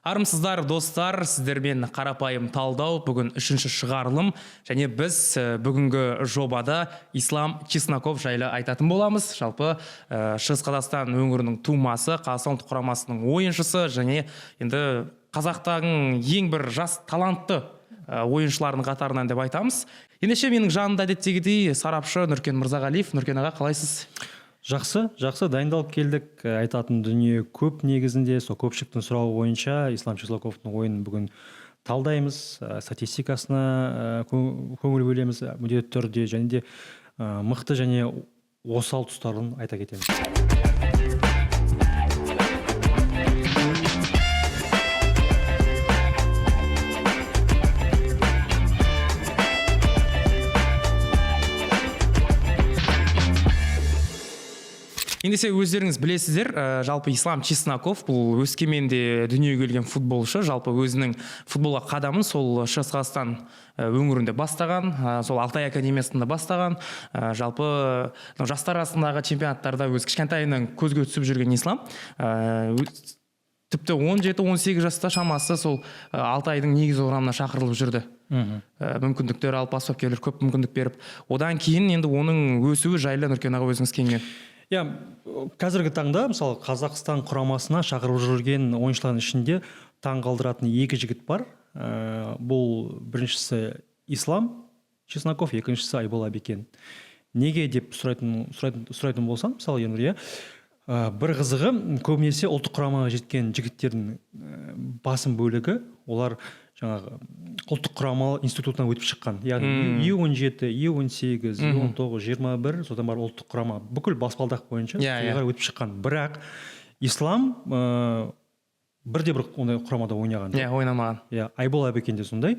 Армысыздар достар, сіздермен қарапайым талдау бүгін үшінші шығарылым, және біз бүгінгі жобада Ислам Чесноков жайлы айтатын боламыз. Жалпы Шығыс Қазақстан өңірінің тумасы, Қазақстан ұлттық құрамасының ойыншысы, және енді қазақтың ең бір жас талантты ойыншылардың қатарынан деп айтамыз. Ендеше менің жанымда әдеттегідей сарапшы Нұркен Мырзағалиев. Нұркен аға, қалайсыз? Жақсы, дайындалып келдік. Айтатын дүние көп негізінде. Сол көпшіліктің сұрауы бойынша Ислам Чесноковтың ойынын бүгін талдаймыз, статистикасына көңіл бөлеміз міндетті түрде, және де мықты және осал тұстарын айта кетеміз. Ендесе өздеріңіз білесіздер, жалпы Ислам Чесноков бұл Өскеменде дүниеге келген футболшы. Жалпы өзінің футболға қадамын сол Шығыс Қазақстан өңірінде бастаған, сол Алтай академиясында бастаған. Жалпы жастар арасындағы чемпионаттарда өз кішкентайынан көзге түсіп жүрген Ислам тіпті 17-18 жаста шамасы сол Алтайдың негізгі құрамына шақырылып жүрді. Мүмкіндіктер алып, бапкерлер көп мүмкіндік беріп, одан кейін енді оның өсуі жайлы Нұркен аға өзіңіз кеңінен. Қазіргі таңда мысалы Қазақстан құрамасына шақырып жүрген ойыншылардың ішінде таң қалдыратын екі жігіт бар. Бұл біріншісі Ислам Чесноков, екіншісі Айбол Абекен. Неге деп сұрайтын болсам, мысалы енді бір қызығы, көбінесе ұлттық құрамаға жеткен жігіттердің басым бөлігі олар жаңағы ұлттық құрама институтынан өтіп шыққан. Яғни Е17, Е18, Е19, 21, содан бар ұлттық құрама бүкіл баспалдақ бойынша өтіп шыққан. Бірақ Ислам бірде-бір ондай құрамада ойнаған. Ойнамаған. Айбол Абекен де сондай.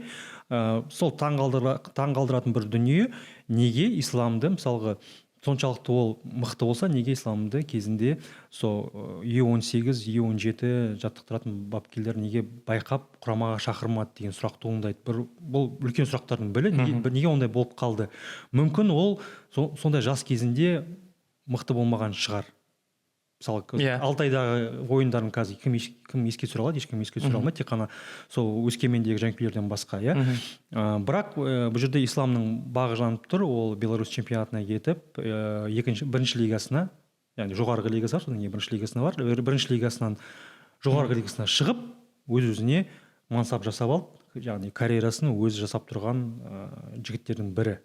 Сол таң қалдыратын бір дүние, неге Исламды мысалғы соншалықты ол мықты болса, неге Исламды кезінде сол Е18, Е17 жаттықтыратын бапкерлер неге байқап құрамаға шақырмады деген сұрақ туындайды. Бұл үлкен сұрақтардың бірі, неге ондай болып қалды? Мүмкін ол сондай жас кезінде мықты болмаған шығар. Мысалы, Алтайдағы ойындарын қазір кім еске түсіре алады, ешкім еске түсіре алмайды, тек қана сол Өскемендегі жанкүйерлерден басқа. Бірақ бұл жерде Исламның бағы жанып тұр, ол Беларусь чемпионатына кетіп, бірінші лигасына, яғни жоғарғы лигасы бар, содан кейін бірінші лигасына бар, бірінші лигасынан жоғарғы лигасына шығып, өз-өзіне мансап жасап алды, яғни карьерасын өзі жасап тұрған жігіттердің бірі.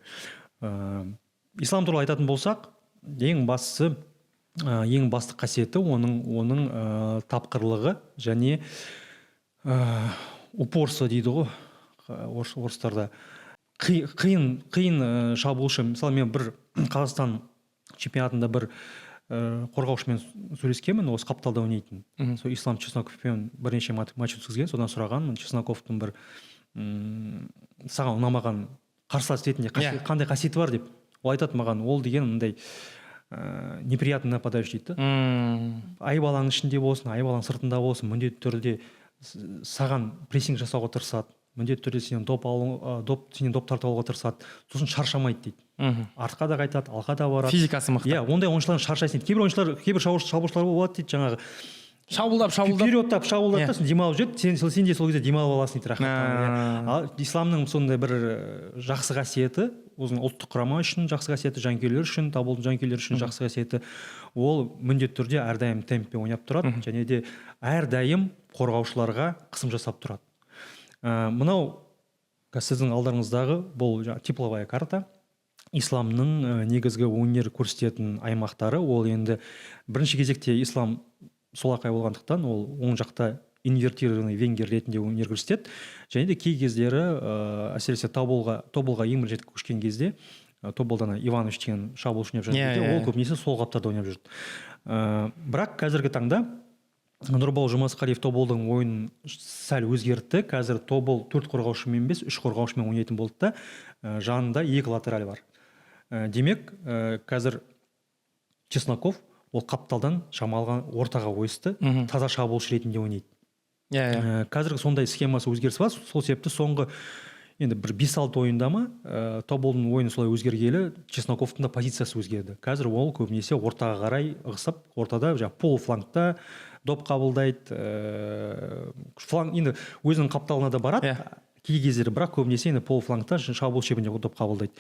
Ислам туралы айтатын болсақ, ең басты қасиеті оның тапқырлығы және упорство дейді ғой орыстарда. Қиын шабуылшы. Мысалы, мен бір Қазақстан чемпионатында бір қорғаушымен сөйлескенмін, осы Қапталда ойнайтын. Сол Ислам Чесноковпен бірнеше матч өткізген, содан сұраған, Чесноковтың бір саған ұнамаған қарсылас ретінде қандай қасиеті бар деп. Ол айтады маған, ол деген мындай неприятный нападающий дейді. Айбалаң ішінде болсын, айбалаң сыртында болсын, міндетті түрде саған прессинг жасауға тырысады. Міндетті түрде сенен доп тартып алуға тырысады. Сосын шаршамайды дейді. Артқа да қайтады, алға да барады. Физикасы мықты. Ондай ойыншылар шаршайсың дейді. Кейбір шабуылшылар болады дейді, жаңағы шабуылдап шабуылдап сен демалып жүреді, сен де сол кезде демалып аласың дейді рахаттанып. Исламның сондай бір жақсы қасиеті, өзінің ұлттық құрама үшін жақсы қасиеті, жанкүйерлер үшін, табылдың жанкүйерлер үшін жақсы қасиеті, ол міндетті түрде әрдайым темппен ойнап тұрады, және де әрдайым қорғаушыларға қысым жасап тұрады. Мынау сіздің алдарыңыздағы бұл тепловая карта. Исламның негізгі өнер көрсететін аймақтары, ол енді бірінші кезекте Ислам солақай болғандықтан ол оң жақта инвертированный венгер ретінде өнер көрсетеді, және де кей кездері әсіресе тоболға ең бірінші көшкен кезде тоболдан Иванович деген шабуылшы ойнап жүрген, ол көбінесе сол қаптарда ойнап жүрді. Бірақ қазіргі таңда Нұрбол Жұмасқалиев тоболдың ойынын сәл өзгертті. Қазір тобол 4 қорғаушымен емес, 3 қорғаушымен ойнайтын болды да, жанында 2 латераль бар. Демек, қазір Чесноков ол Қапталдан шамалған ортаға ойысты, таза шабуылшы ретінде ойнайды. Қазіргі сондай схемасы өзгерісі бар. Сол себепті соңғы енді бір 5-6 ойында ма тоболдың ойыны солай өзгергелі, Чесноковтың да позициясы өзгерді. Қазір ол көбінесе ортаға қарай ығысып, ортада полуфлангта доп қабылдайды, фланг енді өзінің қапталына да барады, кей кездері, бірақ көбінесе енді полуфлангта шабуыл шебінде доп қабылдайды.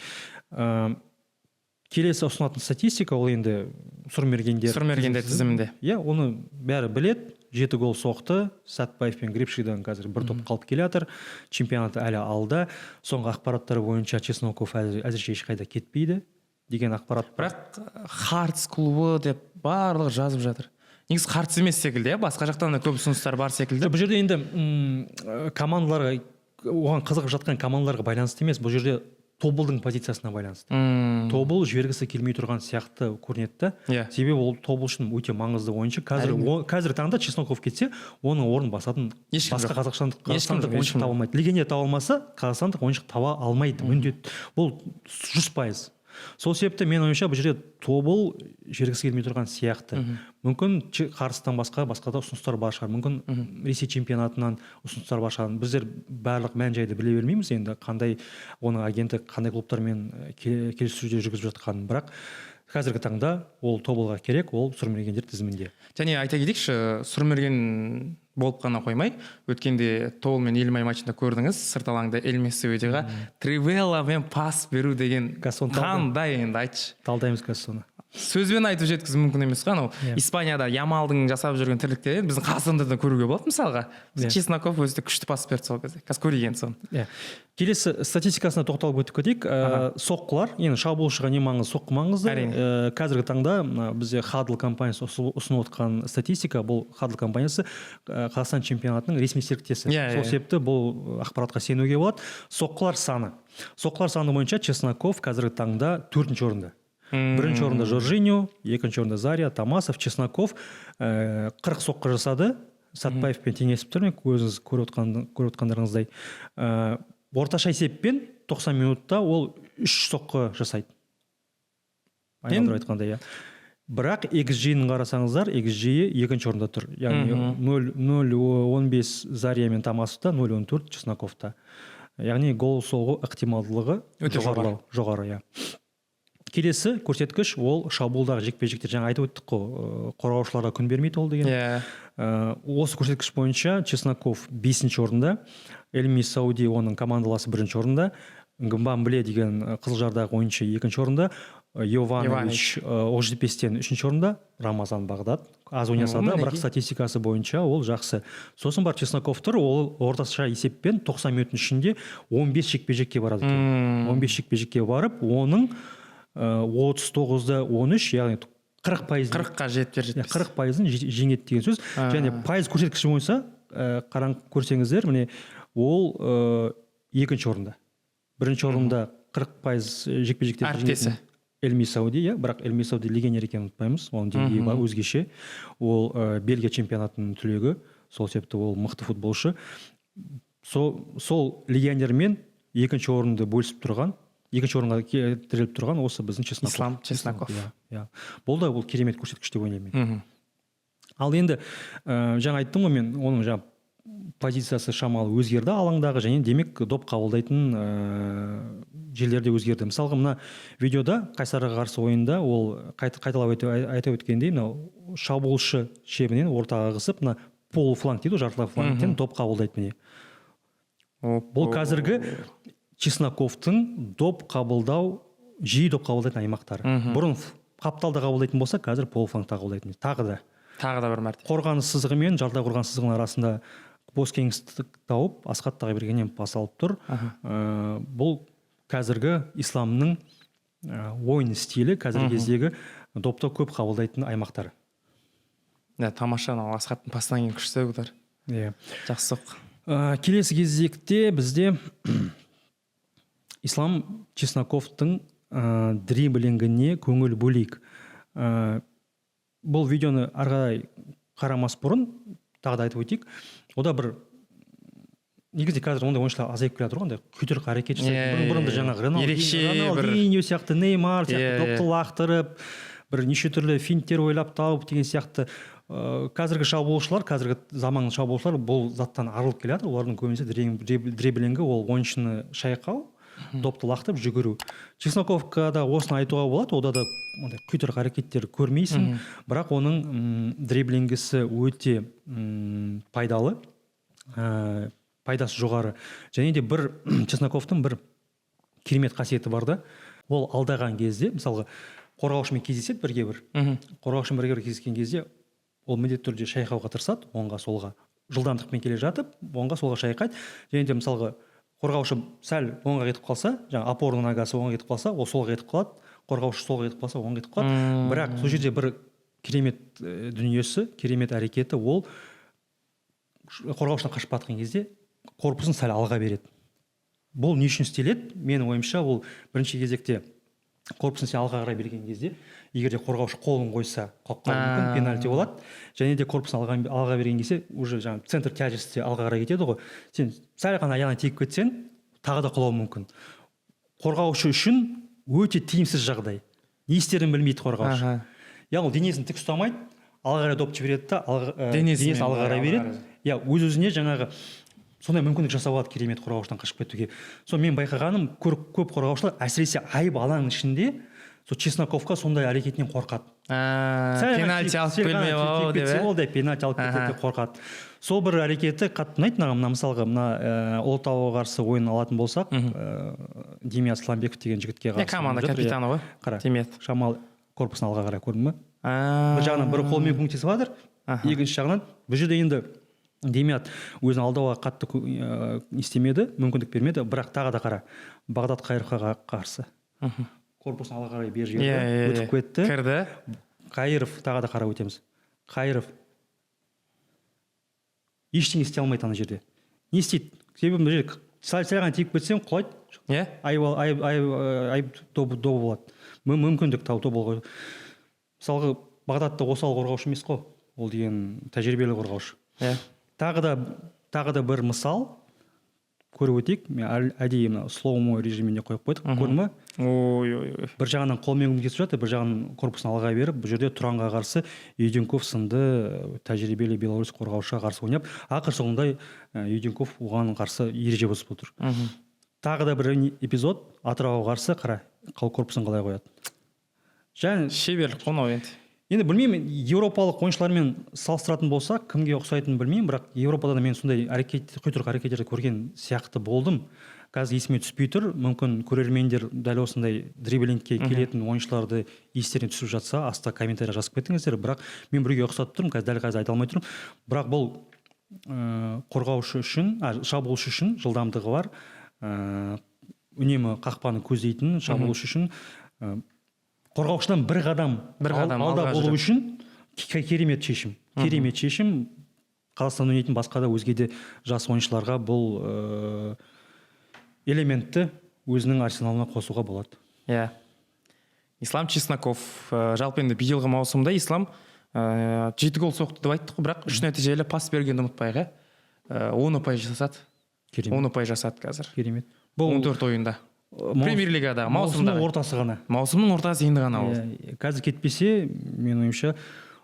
Келесі ұсынатын статистика ол енді Сұрмергендер тізімінде. Оны бәрі білет. 7 гол соқты, Сәтбаев пен Гребшидан қазір бір топ қалып келе жатыр. Чемпионаты әлі алда. Соңғы ақпараттар бойынша Чесноков әзірше ешқайда кетпейді деген ақпарат. Бірақ Хартс клубы деп барлығы жазып жатыр. Негізі Хартс емес секілді, басқа жақтан да көп ұсыныстар бар секілді. Бұл жерде енді командаларға, оған қызығып жатқан командаларға байланысты емес, бұл жерде Тобылдың позициясына байланысты. Тобыл жібергісі келмей тұрған сияқты көрінеді. Себебі ол Тобыл үшін өте маңызды ойыншы. Қазір таңда Чесноков кетсе, оның орнын басатын басқа қазақстандық ойыншы таба алмайды. Легионер таба алмаса, қазақстандық ойыншы таба алмайды. Міндет. Бұл 100%. Сол себепті мен ойымша бұл жерде Тобыл жібергісі келмей тұрған сияқты. Мүмкін Қарыстан басқа да ұсыныстар бар шығар. Мүмкін Ресей чемпионатынан ұсыныстар бар шығар. Біздер барлық мән-жайды біле бермейміз енді, қандай оның агенті қандай клубтармен келіссөздер жүргізіп жатқанын. Бірақ қазіргі таңда ол Тобылға керек, ол Сұрмергендер тізімінде. Және айта кетейікші, Сұрмерген болып қана қоймай, өткенде Тобыл мен Елімай матчында көрдіңіз, сырт алаңда Эльмесуэдиға тривеламен пас беру деген қандай енді айтшы. Талдаймыз Гассоны. Сөзбен айтып жеткізу мүмкін емес қана. Испанияда Ямалдың жасап жүрген тірліктерін біздің қазақстанда да көруге болады мысалға. Чесноков өзі күшті пас берді сол кезде. Қазір көрген соны. Келесі статистикасына тоқталып өтіп кетейік. Соққылар, енді шабуылшыға не маңызды, соққы маңызды. Қазіргі таңда бізде Хадл компаниясы ұсынып отқан статистика, бұл Хадл компаниясы Қазақстан чемпионатының ресми серіктесі. Сол себепті бұл ақпаратқа сенуге болады. Соққылар саны бойынша Чесноков қазіргі таңда 4-ші орында. Бірінші орында Жоржиньо, екінші орында Заря, Тамасов, Чесноков 40 соққы жасады. Сәтбаевпен теңесіп тұр, өзіңіз көріп отқандарыңыздай. Орташа есеппен 90 минутта ол 3 соққы жасайды. Айналдырып айтқанда, Бірақ XG-ні қарасаңыздар, XG екінші орында тұр. Яғни 0.15 Заря мен Тамасовта, 0.14 Чесноковта. Яғни гол соғу ықтималдылығы жоғары. Келесі көрсеткіш ол шабуылдағы жекпе-жектер. Жаңа айтып өттік қой, қорғаушыларға күн бермейді ол деген. Осы көрсеткіш бойынша Чесноков 5-ші орында, Эльми Сауди оның командаласы 1-ші орында, Гмбамбле деген Қызылжардағы ойыншы 2-ші орында, Йованович Оқжетпестен 3-ші орында, Рамазан Бағдат аз ойнаса да, бірақ статистикасы бойынша ол жақсы. Сосын бар Чесноков тұр, ол орташа есеппен 90 минуттың ішінде 15 жекпе-жекке барады. 15 жекпе-жекке барып, оның 39-да 13, яғни 40%-қа жетпес. 40%-ын жеңеді деген сөз. Және пайыз көрсеткіші бойынша көрсеңіздер, міне ол 2-ші орында. 1-ші орында 40% жекпе-жектер әріптесі Эльми Сауди, бірақ Эльми Сауди легионер екенін ұмытпаймыз, оның деңгейі бар өзгеше. Ол Бельгия чемпионатының түлегі, сол себепті ол мықты футболшы. Сол легионермен 2-ші орынды бөлісіп тұрған, 2-ші орынға тіреліп тұрған осы біздің Чесноков. Бұл да керемет көрсеткіш деп ойлаймын. Ал енді жаңа айттым ғой мен, оның жаңа позициясы шамалы өзгерді алаңдағы, және демек доп қабылдайтын жерлерде өзгерді. Мысалға мына видеода Қайсарға қарсы ойында ол қайталап айта өткендей, мына шабуылшы шебінен ортаға ығысып, мына полуфланг дейді, жартылай флангтен доп қабылдайды міне. Бұл қазіргі Чесноковтың жиі доп қабылдайтын аймақтары. Бұрын қапталда қабылдайтын болса, қазір полуфлангта қабылдайтын. Тағы да бір мәрте. Қорғаныс сызығы мен жартылай қорғаныс сызығының арасында бос кеңістік тауып, Асқат Тағибергеннен пас алып тұр. Бұл қазіргі исламның ойын стилі, қазіргі кездегі допты көп қабылдайтын аймақтары. Тамаша, Асқаттың пасынан кейін күшті өтер. Жақсы соқ. Келесі кезекте бізде Ислам Чесноковтың дриблингіне көңіл бөлейік. Бұл видеоны арғадай қарамас бұрын тағы да айтып өтейік. Ода бір негізде қазір ондай ойыншылар азайып келе тұрған, күйдіргі әрекет жасайды. Бұрында жаңағы Роналдиньо сияқты, Неймар сияқты допты лақтырып, бір неше түрлі финттер ойлап тауып деген сияқты. Қазіргі шабуылшылар, қазіргі заманның шабуылшылар бұл заттан арылып келе жатыр. Олардың көбінесе дриблингі ол ойыншыны шайқау, допты лақтып жүгіру. Чесноковкада осыны айтуға болады, ода да ондай құйтырқы әрекеттер көрмейсің, бірақ оның дриблингісі өте пайдалы, пайдасы жоғары. Және де бір Чесноковтың бір керемет қасиеті бар да, ол алдаған кезде, мысалға қорғаушымен кездеседі бірге бір, қорғаушымен бірге кездескен кезде ол міндетті түрде шайқауға тырысады, оңға солға жылдамдықпен келе жатып, оңға солға шайқайды. Және де мысалға қорғаушы сәл оңға кетіп қалса, жаңа опорный ногасы оңға кетіп қалса, ол солға кетіп қалады, қорғаушы солға кетіп қалса, оңға кетіп қалады. Бірақ сол жерде бір керемет дүниесі, керемет әрекеті, ол қорғаушыдан қашып жатқан кезде корпусын сәл алға береді. Бұл не үшін істеледі? Менің ойымша, ол бірінші кезекте корпусын сәл алға қарай берген кезде, егер де қорғаушы қолын қойса, қақпа мүмкін пенальти болады. Және де корпусын алға берген кезде, уже жаңа центр тяжести алға қарай кетеді ғой. Сен сәл ғана аяғына тиіп кетсең, тағы да құлауы мүмкін. Қорғаушы үшін өте тиімсіз жағдай. Не істерін білмейді қорғаушы. Яғни денесін тік ұстамайды, алға қарай доп жібереді да, денесі алға қарай береді. Я өз-өзіне жаңағы сондай мүмкіндік жасап алады керемет қорғаушыдан қашып кетуге. Сол мен байқағаным, көп қорғаушылар әсіресе айып алаңның ішінде сол Чесноковқа сондай әрекетінен қорқады. Пенальти алып келмей деп пенальти алып кетеді деп қорқады. Сол бір әрекеті қатты ұнайды маған. Мысалға мына Ұлытауға қарсы ойын алатын болсақ, Демият Сламбеков деген жігітке қарсы. Команда капитаны ғой. Қара. Демият. Шамал корпусын алға қарай көрдің бе? Бір жағынан бір қолмен көмектесіп жатыр, екінші жағынан бұл жерде енді Демият өзін алдауға қатты істемеді, мүмкіндік бермеді, бірақ тағы да қара. Бағдат Қайыровқа қарсы. Корпусын алға қарай бер жерде өтіп кетті. Кірді. Қайыров тағы да қара өтеміз. Қайыров ештеңе істей алмайды ана жерде. Не істейді? Себебі бұл жерде сәл ғана тиіп кетсең құлайды. Айып добы болады. Мүмкіндік добы ғой. Мысалға Бағдатта осал қорғаушы емес қой. Ол деген тәжірибелі қорғаушы. Тағы да бір мысал көріп өтейік. Мен әдейі слоумо режиміне қойып қойдық. Көрдің бе? Бір жағынан қолмен көмектесіп жатыр, бір жағынан корпусын алға беріп, бұл жерде Тұранға қарсы Юденков сынды тәжірибелі беларусь қорғаушыға қарсы ойнап, ақыр соңында Юденков оған қарсы ереже бұзып отыр. Тағы да бір эпизод Атырауға қарсы қара корпусын қалай қояды. Және шеберлік қонау енді. Енді білмеймін, еуропалық ойыншылармен салыстыратын болса, кімге ұқсайтынын білмеймін, бірақ Еуропада да мен сондай құйтырқы әрекеттерді көрген сияқты болдым. Қазір есіме түспей тұр, мүмкін көрермендер дәл осындай дриблингке келетін ойыншыларды естеріне түсіп жатса, аста комментария жазып кетіңіздер, бірақ мен біреуге ұқсатып тұрмын, дәл қазір айта алмай тұрмын. Бірақ бұл қорғаушы үшін, шабуылшы үшін жылдамдығы бар, үнемі қақпаны көздейтін шабуылшы үшін қорғаушыдан бір қадам алда болу үшін керемет шешім. Керемет шешім. Қазақстан ойнайтын басқа да өзге де жас ойыншыларға бұл элементті өзінің арсеналына қосуға болады. Ислам Чесноков жалпы енді биылғы маусымда Ислам 7 гол соқты деп айттық, бірақ 3 нәтижелі пас бергенді ұмытпайық. 10 ұпай жасады. 10 ұпай жасады қазір. Керемет. 14 ойында. Премьер-лигада маусымның ортасы ғана. Маусымның ортасы енді ғана ол. Қазір кетпесе, мен ойымша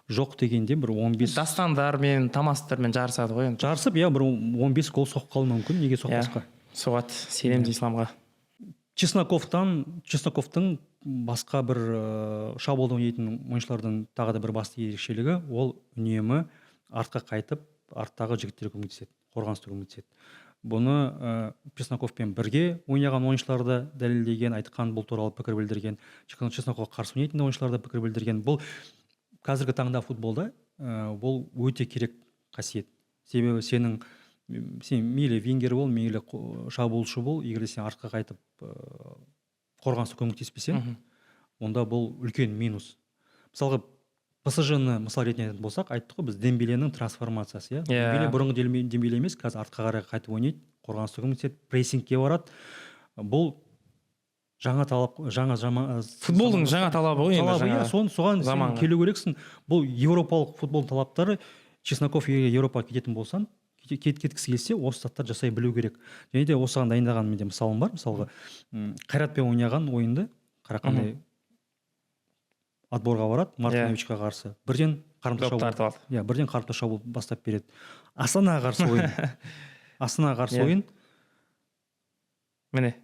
жоқ дегенде бір 15 Дастандар мен Тамастармен жарысады ғой енді. Жарысып, бір 15 гол соқып қалуы мүмкін, неге соқпасқа. Соғады, сенем Исламға. Чесноковтың басқа бір шабуылда ойнайтын ойыншылардың тағы да бір басты ерекшелігі, ол үнемі артқа қайтып, арттағы жігіттерге көмектеседі, қорғанысты көмектеседі. Бұны Чесноковпен бірге ойнаған ойыншыларды дәлелдеген, айтқан, бұл туралы пікір білдірген, Чесноковқа қарсы ойнайтын ойыншыларды пікір білдірген. Бұл қазіргі таңда футболда бұл өте керек қасиет. Себебі сен мейлі вингер бол, мейлі шабуылшы бол, егер сен артқа қайтып қорғанысты көмектеспесең, онда бұл үлкен минус. Мысалға ПСЖ-ны мысал ретінде болсақ, айттық қой, біз Дембеленің трансформациясы. Дембеле бұрынғы Дембеле емес, қазір артқа қарай қайтып ойнайды, қорғанысты көмектеседі, прессингке барады. Бұл жаңа талап, футболдың жаңа талабы ғой енді. Соған сен келу керексің. Бұл еуропалық футбол талаптары. Чесноков Еуропаға кететін болсан, кеткісі келсе, осы заттар жасай білу керек. Және де осыған дайындаған менде мысалым бар. Мысалға Қайратпен ойнаған ойынды қарақандай отборға барады, Мартиновичқа қарсы. Бірден қарымта шабуыл бастап береді. Астанаға қарсы ойын. Міне.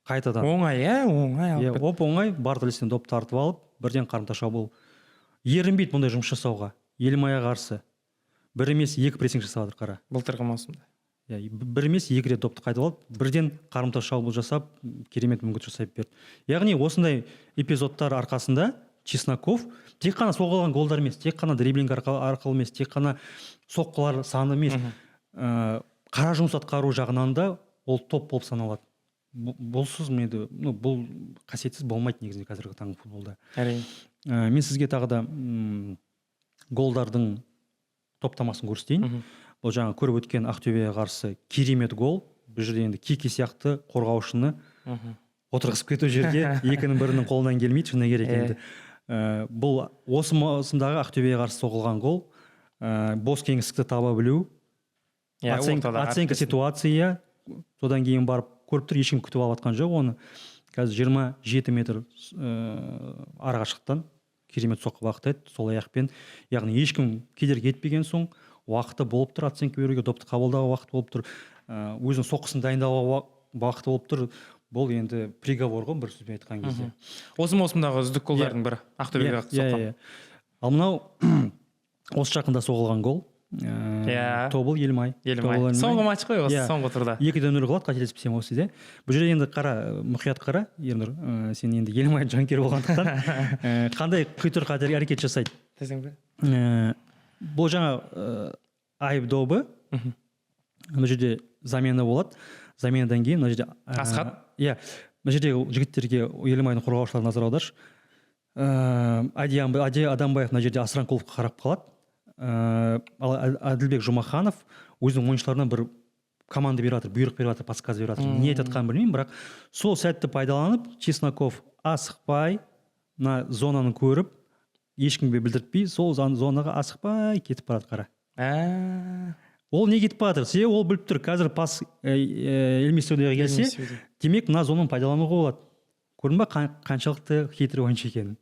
қайтадан оңай оңай алып кет. оп оңай Бартолестен доп тартып алып бірден қарымта шабуыл. Ерінбейді мұндай жұмыс жасауға. Елімайға қарсы бір емес екі прессинг жасап жатыр қара. Былтырғы маусымда. Бір емес екі рет допты қайтып алып бірден қарымта шабуыл жасап керемет мүмкіндік жасап берді. Яғни осындай эпизодтар арқасында Чесноков тек қана соғылған голдар емес, тек қана дриблинг арқылы емес, тек қана соққылар саны емес, қара жұмыс атқару жағынан да ол топ болып саналады. Бұлсыз бұл қасиетсіз болмайды негізінде қазіргі таңғы футболда. Әрине. Мен сізге тағы да голдардың топтамасын көрсетейін. Бұл жаңа көріп өткен Ақтөбеге қарсы керемет гол. Бұл жерде енді Кики сияқты қорғаушыны отырғызып кету жерге екінің бірінің қолынан келмейді, шыны керек енді. Бұл осы маусымдағы Ақтөбеге қарсы соғылған гол. Бос кеңістікті таба білу, оценка ситуация, содан кейін барып көріп тұр, ешкім күтіп алып жатқан жоқ оны. Қазір 27 метр арақашықтан керемет соққы бағыттайды сол аяқпен. Яғни ешкім кедергі етпеген соң уақыты болып тұр, оценка беруге, допты қабылдауға уақыт болып тұр, өзінің соққысын дайындауға уақыты болып тұр. Бұл енді приговор ғой, бір сөзбен айтқан кезде. Осы маусымдағы үздік голдардың бірі Ақтөбеге соққан. Ал мынау осы жақында соғылған гол. Тобыл Елімай. Соңғы матч қой осы, соңғы турда. 2-0 қылады, қателеспесем осы де. Бұл жерде енді қара, мұқият қара, Ернұр, сен енді Елімай жанкер болғандықтан қандай құйтыр қатер әрекет жасайды? Десең бе? Бұл жаңа айып добы. Бұл жерде замена болады. Заменадан кейін мына жерде Асхат. Мына жерде жігіттерге Елімайдың қорғаушылары назар аударшы. Ади Адамбаев мына жерде Асранқұловқа қарап қалады. Ал Әділбек Жұмаханов өзінің ойыншыларына бір команда беріп жатыр, бұйрық беріп жатыр, подсказ беріп жатыр. Не айтатқанын білмеймін, бірақ сол сәтті пайдаланып Чесноков асықпай мына зонаны көріп, ешкімге білдіртпей, сол зонаға асықпай кетіп барады қара. Ол не кетіп барады? Себебі ол біліп тұр, қазір пас Эльмисовдегі келсе, демек мына зонаны пайдалануға болады. Көрдің ба қаншалықты хитрый ойыншы екенін?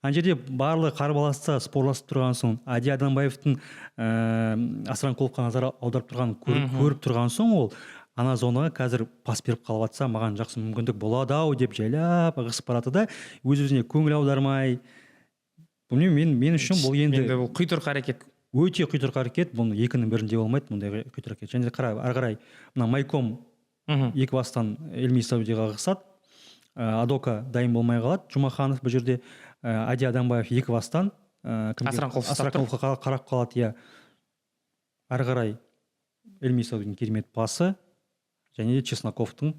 Ана жерде барлығы қарбаласса, спорласып тұрған соң, Ади Адамбаевтың Асранқұловқа назар аударып тұрғанын көріп тұрған соң, ол ана зонаға қазір пас беріп қалып жатса, маған жақсы мүмкіндік болады-ау деп жайлап ығысып барады да, өз-өзіне көңіл аудармай. Мен үшін бұл енді бұл құйтырқы әрекет. Өте құйтырқы әрекет, бұл екінің бірінде болмайды мұндай құйтырқы әрекет. Және ары қарай мына Майком екі бастан Эльмисовдегі ығысады, Адока дайын болмай қалады. Жұмаханов бұл жерде Ади Адамбаев екі бастан Асранқұловқа қарап қалады. Ары қарай Эльмисовдың керемет пасы және Чесноковтың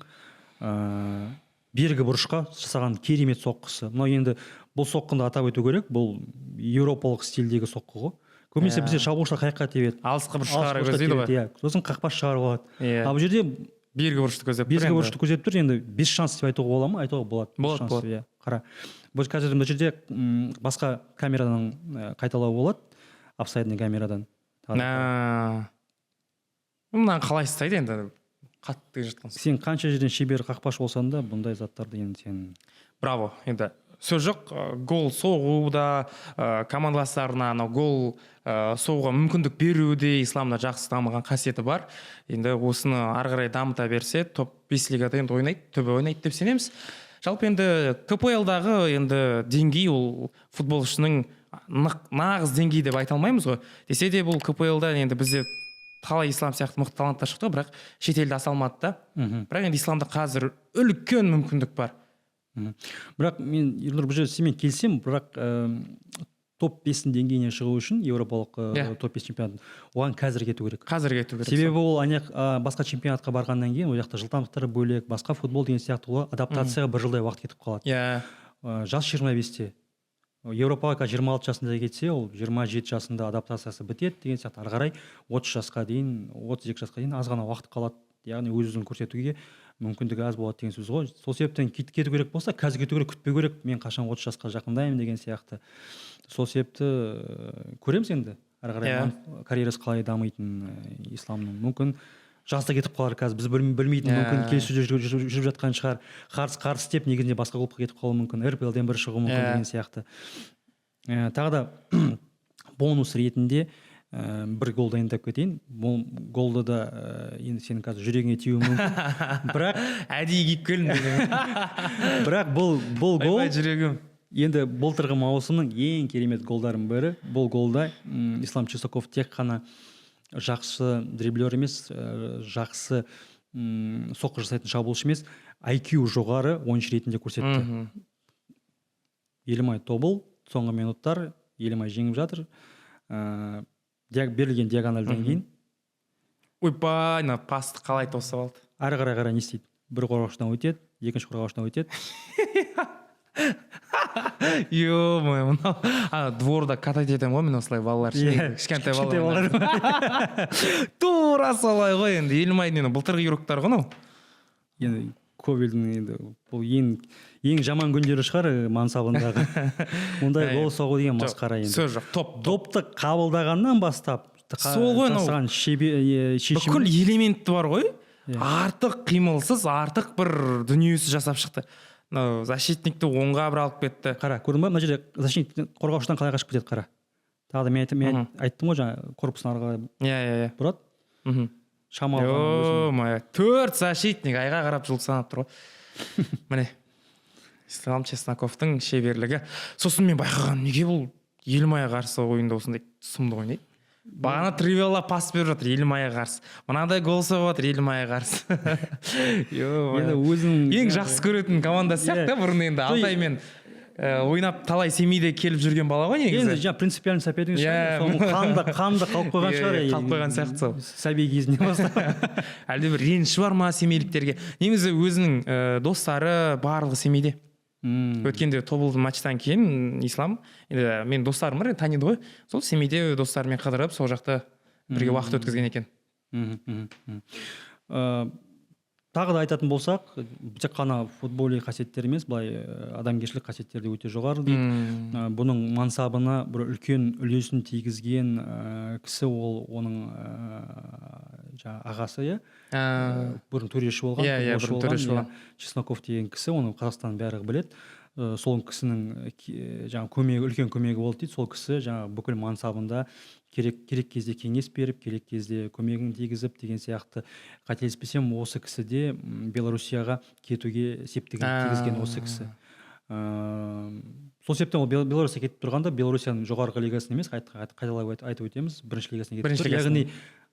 бергі бұрышқа жасаған керемет соққысы. Мынау енді бұл соққынды атап өту керек. Бұл еуропалық стильдегі соққы ғой. Көбінесе бізде шабуылшылар қаяққа тебеді. Алысқа бір шығара көздейді ғой. Сосын қақпас шығарып алады. Ал бұл жерде бергі бұрышты көздеп тұр. Енді 5 шанс деп айтуға бола ма? Айтуға болады. Болады. Қара. Бұл қазір бұл жерде басқа камерадан қайталау болады. Офсайдный камерадан. Мұнан қалай істейді енді? Қатты жатқан. Сен қанша жерден шебер қақпаш болсаң да, бұндай заттарды енді сен... Браво. Енді сөз жоқ, гол соғуда, командаластарына гол соғуға мүмкіндік беруде исламда жақсы дамыған қасиеті бар. Енді осыны ары қарай дамыта берсе, топ 5 лигада енді ойнайды, түбі ойнайды деп сенеміз. Жалпы енді КПЛ-дағы енді деңгей ол футболшының нағыз деңгей деп айта алмаймыз ғой. Десе де бұл КПЛ-да енді бізде талай ислам сияқты мықты таланттар шықты, бірақ шетелде аса алмады да. Бірақ енді исламда қазір үлкен мүмкіндік бар. Бірақ мен Ернұр бұл жерде сенімен келсем, бірақ топ 5 деңгейіне шығу үшін еуропалық топ 5 чемпионат оған қазір кету керек. Себебі ол басқа чемпионатқа барғаннан кейін ол жақта жылдамдықтары бөлек, басқа футбол деген сияқты ол адаптацияға бір жылдай уақыт кетіп қалады. Жас 25-те. Еуропаға 26 жасында кетсе, ол 27 жасында адаптациясы бітеді деген сияқты. Ары қарай 30 жасқа дейін, 32 жасқа дейін аз ғана уақыт қалады. Яғни өз-өзін көрсетуге мүмкіндігі аз болады деген сөз ғой. Сол себептен кету керек болса, қазір кету керек, күтпеу керек. Мен қашан 30 жасқа жақындаймын деген сияқты. Сол себепті көреміз енді. Ары қарай карьерасы қалай дамитын исламның. Мүмкін жаста кетіп қалар қазір. Біз білмейтін мүмкін келіссөздер жүріп жатқан шығар. Қарсы деп негізінде басқа клубқа кетіп қалуы мүмкін. РПЛ-ден бір шығуы мүмкін деген сияқты. Тағы да бонус ретінде бір голды айттап кетейін. Бұл голды да енді сенің қазір жүрегіңе тиюі мүмкін. Бірақ әдейі киіп келдім деген. бірақ бұл гол Ойбай жүрегім. енді былтырғы маусымның ең керемет голдарының бірі. Бұл голда Ислам Чесноков тек қана жақсы дриблер емес, жақсы соққы жасайтын шабуылшы емес, IQ жоғары ойыншы ретінде көрсетті. Елімай Тобыл соңғы минуттар Елімай жеңіп жатыр. Берілген диагоналдан кейін Ойбай, пасты қалай тосып алды. ары қарай не істейді? Бір қорғаушыдан өтеді, екінші қорғаушыдан өтеді. Ё-моё, мынау дворда катать етемін ғой мен осылай балалар. Кішкентай балалар. Тура солай ғой енді. Елімайдың былтырғы игроктар ғой мынау. Енді көп елдің енді бұл ең жаман күндері шығар мансабындағы. Ондай гол соғу деген масқара енді. Сөз жоқ, допты қабылдағаннан бастап сол ғой тасыған шешім. Бүкіл элементі бар ғой. Артық қимылсыз, артық бір дүниесі жасап шықты. Защитникті оңға бір алып кетті. Қара, көрдің ба? Мына жерде защитник қорғаушыдан қалай қашып кетеді, қара. Тағы да мен айттым ғой жаңа корпусын арғы бұрады. Ё-моё, 4 защитник айға қарап жыл санап тұр ғой. Міне. Ислам Чесноковтың шеберлігі. Сосын мен байқағаным, неге бұл Елімайға қарсы ойында осындай сұмды ойнайды? Бағана тривиалла пас беріп жатыр Елімайға қарсы. Мынандай гол соғып жатыр Елімайға қарсы. Ең жақсы көретін команда сияқты бұрын енді Алтаймен ойнап талай семейде келіп жүрген бала ғой негізі. Енді жаңа принципиальный соперник шығар. Қанды қалып қойған шығар. Қалып қойған сияқты сол. Сәби кезінен бастап. Әлде бір реніш бар ма семейліктерге? Негізі өзінің достары барлығы семейде. Өткенде Тобылдың матчтан кейін Ислам, мен достарым бар, таниды ғой. Сол семейде достарымен қыдырып, сол жақта бірге уақыт өткізген екен. Тағы да айтатын болсақ, тек қана футболи қасиеттер емес, былай адамгершілік қасиеттер де өте жоғары дейді. Бұның мансабына бір үлкен үлесін тигізген кісі ол оның ағасы, бұрын төреші болған. Чесноков деген кісі, оны Қазақстанның бәрі біледі. Сол кісінің үлкен көмегі болды дейді. Сол кісі бүкіл мансабында керек кезде кеңес беріп, керек кезде көмегін тигізіп деген сияқты. Қателеспесем, осы кісі де Белоруссияға кетуге септігін тигізген осы кісі. Сол себептен ол Белоруссия кетіп тұрғанда, Белоруссияның жоғарғы лигасын емес, қайталап айтып өтеміз, бірінші лигасына кетіп тұр. Яғни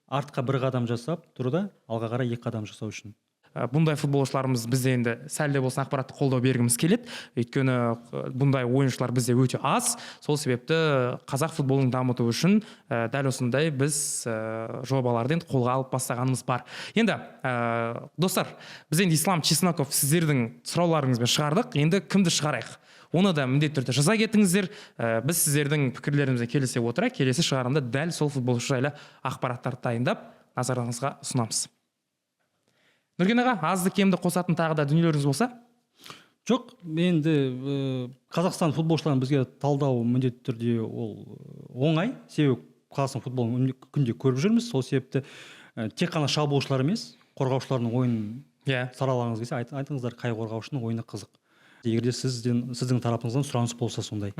артқа бір қадам жасап тұрды, алға қарай 2 қадам жасау үшін. Бұндай футболшыларымыз бізде енді сәл де болсын ақпаратты қолдау бергіміз келеді. Өйткені бұндай ойыншылар бізде өте аз. Сол себепті қазақ футболын дамыту үшін дәл осындай біз жобаларды енді қолға алып бастағанымыз бар. Енді достар, біз енді Ислам Чесноков сіздердің сұрауларыңызбен шығардық. Енді кімді шығарайық? Оны да міндетті түрде жаза кетіңіздер. Біз сіздердің пікірлеріңізбен келісе отыра, келесі шығарымда дәл сол футболшы жайлы ақпараттарды дайындап назарыңызға ұсынамыз. Нұрген аға, азды кемді қосатын тағы да дүниелеріңіз болса? Жоқ, енді Қазақстан футболшыларын бізге талдау міндетті түрде ол оңай. Себебі Қазақстан футболын күнде көріп жүрміз. Сол себепті тек қана шабуылшылар емес, қорғаушылардың ойынын саралағыңыз келсе, айтыңыздар қай қорғаушының ойыны қызық. Егер де сіздің тарапыңыздан сұраныс болса сондай.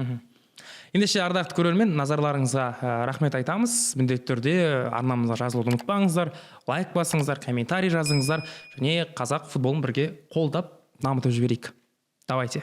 Ендеше ардақты көрермен, назарларыңызға рахмет айтамыз. Міндетті түрде арнамызға жазылуды ұмытпаңыздар, лайк басыңыздар, комментарий жазыңыздар және қазақ футболын бірге қолдап дамытып жіберейік. Давайте.